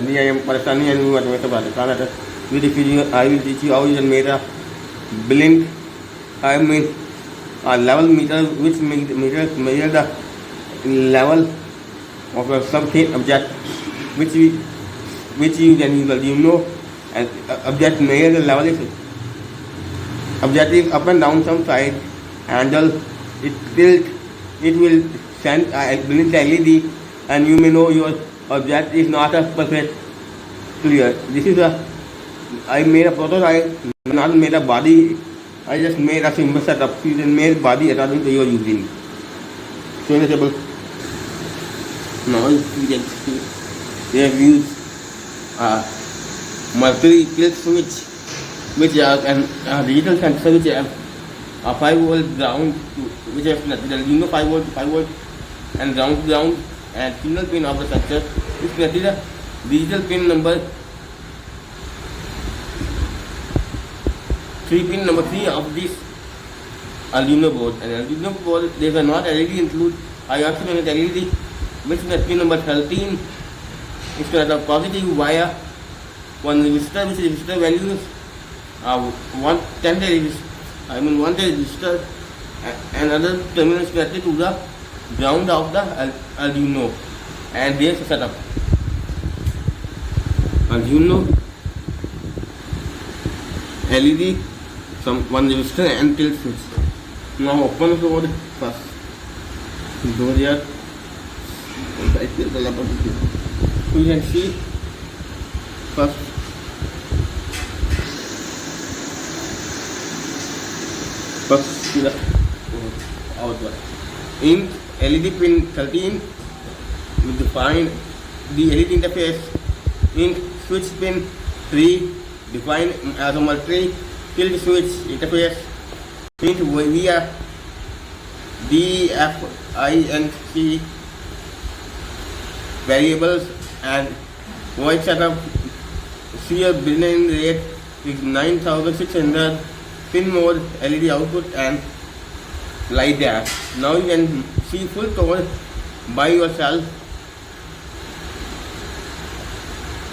नहीं आई परेशानी है नहीं सब परेशान है I will teach you how you can make a blink I mean a level meter which measure the level of a something object which you can use you know and object measure the level is object is up and down some side handle it tilt it will send a blink LED and you may know your object is not a perfect clear. This is a I made a prototype, not made a body. I just made a simple setup. You can make body according to your using. So table. Now you can see we have used mercury tilt switch, which has a digital sensor which have a 5-volt ground, which has the 5-volt and ground and signal pin of the sensor. This is the digital pin number 3 number 3 of this arduino board. And arduino board there is not LED include. I also made LED which is pin number 13. It's got a positive wire, one resistor which resistor values 110 resistor, and another terminal is connected to the ground of the arduino, and there's a setup. Arduino LED, one resistor and tilt switch. Now open the board first. Go there. You can see first see the output. In LED pin 13, we define the LED interface. In switch pin 3, define as a multi tilt switch interface. Hint via DFINC variables and void setup. See a built-in rate is 9600 pin mode LED output and light dash. Now you can see full code by yourself.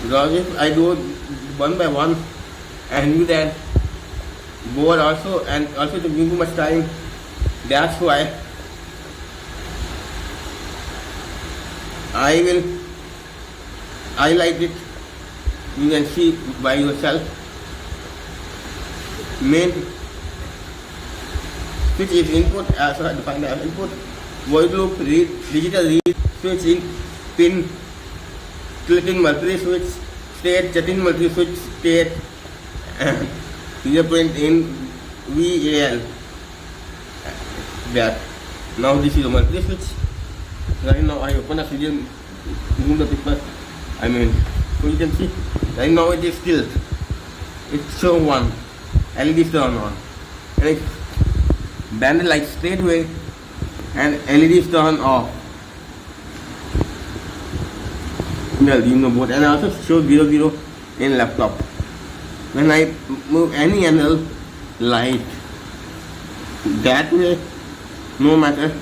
Because if I do one by one and do that board also, and also to give too much time, that's why I like it. You can see by yourself. Main switch is input, as I define as input. Void loop, read, digital read, switch in pin, tilting mercury switch state, jetting mercury switch state, fingerprint in VAL. That. Now this is a mercury switch. Right now I open a serial, remove the paper. So you can see right now it is still. It's show one. LED is turned on. And it's bend like straight way and LED is turned off. Well, you know both. And I also show 00 in laptop. When I move any angle light that way, no matter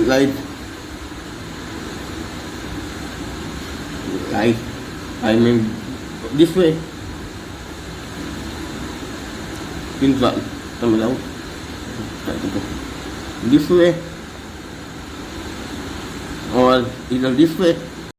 light this way pins out this way or either this way